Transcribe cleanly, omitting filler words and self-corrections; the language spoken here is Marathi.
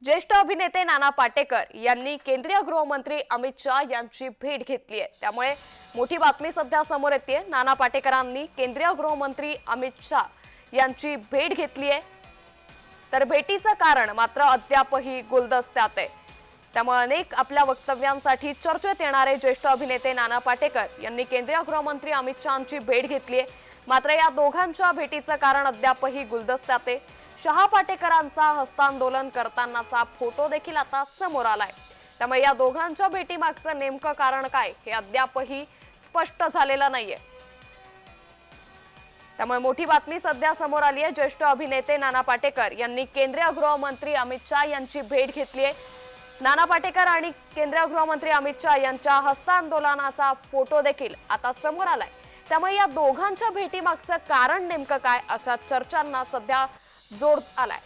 ज्येष्ठ अभिनेते नाना पाटेकर यांनी केंद्रीय गृहमंत्री अमित शाह यांची भेट घेतली आहे। त्यामुळे मोठी बातमी सध्या समोर येते। नाना पाटेकरांनी केंद्रीय गृहमंत्री अमित शाह यांची भेट घेतली आहे। तर भेटीचं कारण मात्र अद्यापही गुलदस्त्यात आहे। त्यामुळे अनेक आपल्या वक्तव्यांसाठी चर्चेत येणारे ज्येष्ठ अभिनेते नाना पाटेकर यांनी केंद्रीय गृहमंत्री अमित शाहांची भेट घेतली आहे। मात्र या दोघांच्या भेटीचं कारण अद्यापही गुलदस्त्यात आहे। शहा पाटेकरांचा हस्तांदोलन करतानाचा फोटो देखील आता समोर आलाय। त्यामुळे या दोघांच्या भेटीमागचं नेमकं कारण काय हे अद्यापही स्पष्ट झालेलं नाहीये। त्यामुळे मोठी बातमी सध्या समोर आली आहे। ज्येष्ठ अभिनेते नाना पाटेकर यांनी केंद्रीय गृहमंत्री अमित शाह यांची भेट घेतली आहे। नाना पाटेकर आणि केंद्रीय गृहमंत्री अमित शाह यांच्या हस्तांदोलनाचा फोटो देखील आता समोर आलाय। त्यामुळे या दोघांच्या भेटीमागचं कारण नेमकं काय अशा चर्चांना सध्या जोर आलाय।